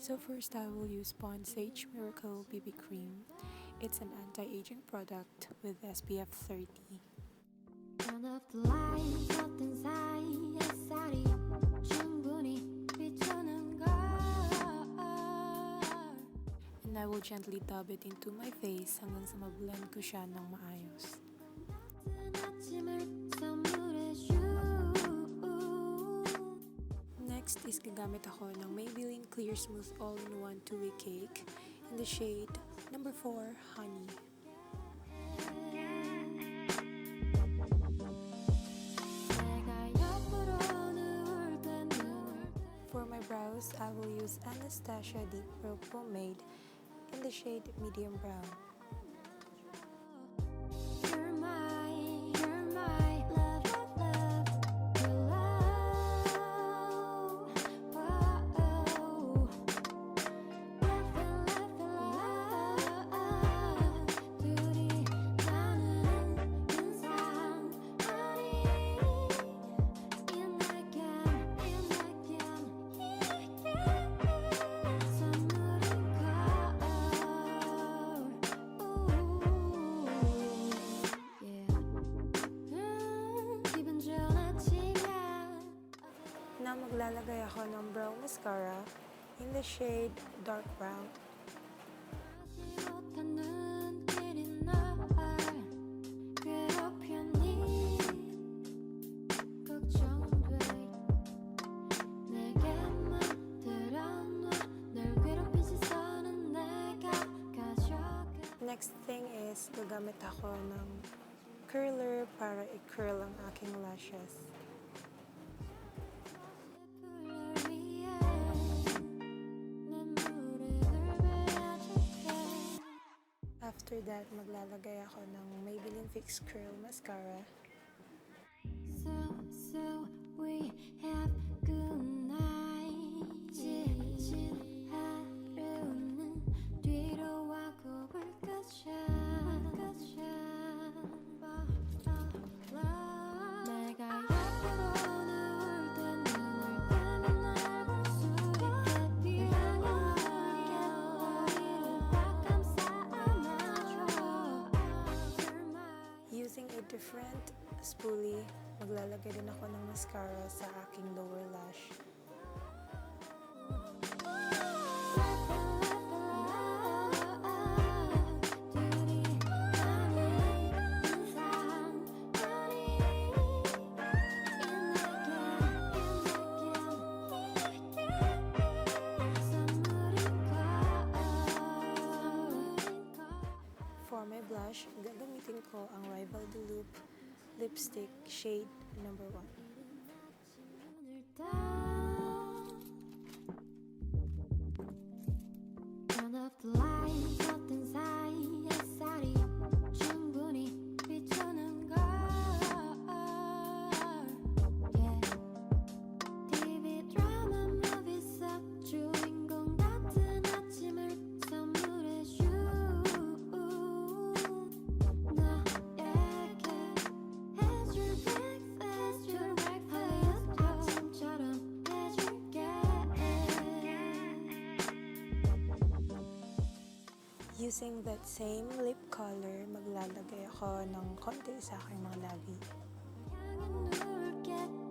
So first I will use Pond's Age Miracle BB Cream. It's an anti-aging product with SPF 30. Turn off the lights, 어떤 사이 햇살이 충분히 비추는 걸. And I will gently dab it into my face hanggang sa mablend ko siya ng maayos. Next is gagamit ako ng Maybelline Clear Smooth All-in-One 2-Way Cake in the shade number 4, Honey. For my brows, I will use Anastasia Deep Brow Pomade in the shade Medium Brown. Now, maglalagay ako ng brow mascara in the shade Dark Brown. Next thing is, gagamit ako ng curler para i-curl ang aking lashes. After that, maglalagay ako ng Maybelline Fix Curl Mascara. So we have good night. 지친 하루는 뒤로 와고 불꽃이야. 내가 옆으로 누울 때 눈을 뜨면 널 볼 수 있게 머리를 딱 감싸 안아줘. Using a different spoolie, maglalagay din ako ng mascara sa aking lower lash. For my blush, gagamitin ko ang Rival de Loop lipstick shade number 1. Turn off the lights, 어떤 사이 햇살이 충분히 비추는 걸. Yeah. TV 드라마 movie 속 주인공 같은 아침을 선물해줘. 너에게 해줄 breakfast 아침처럼 해줄게. Using that same lip color, maglalagay ako ng konti sa aking mga labi. 향해 누울게.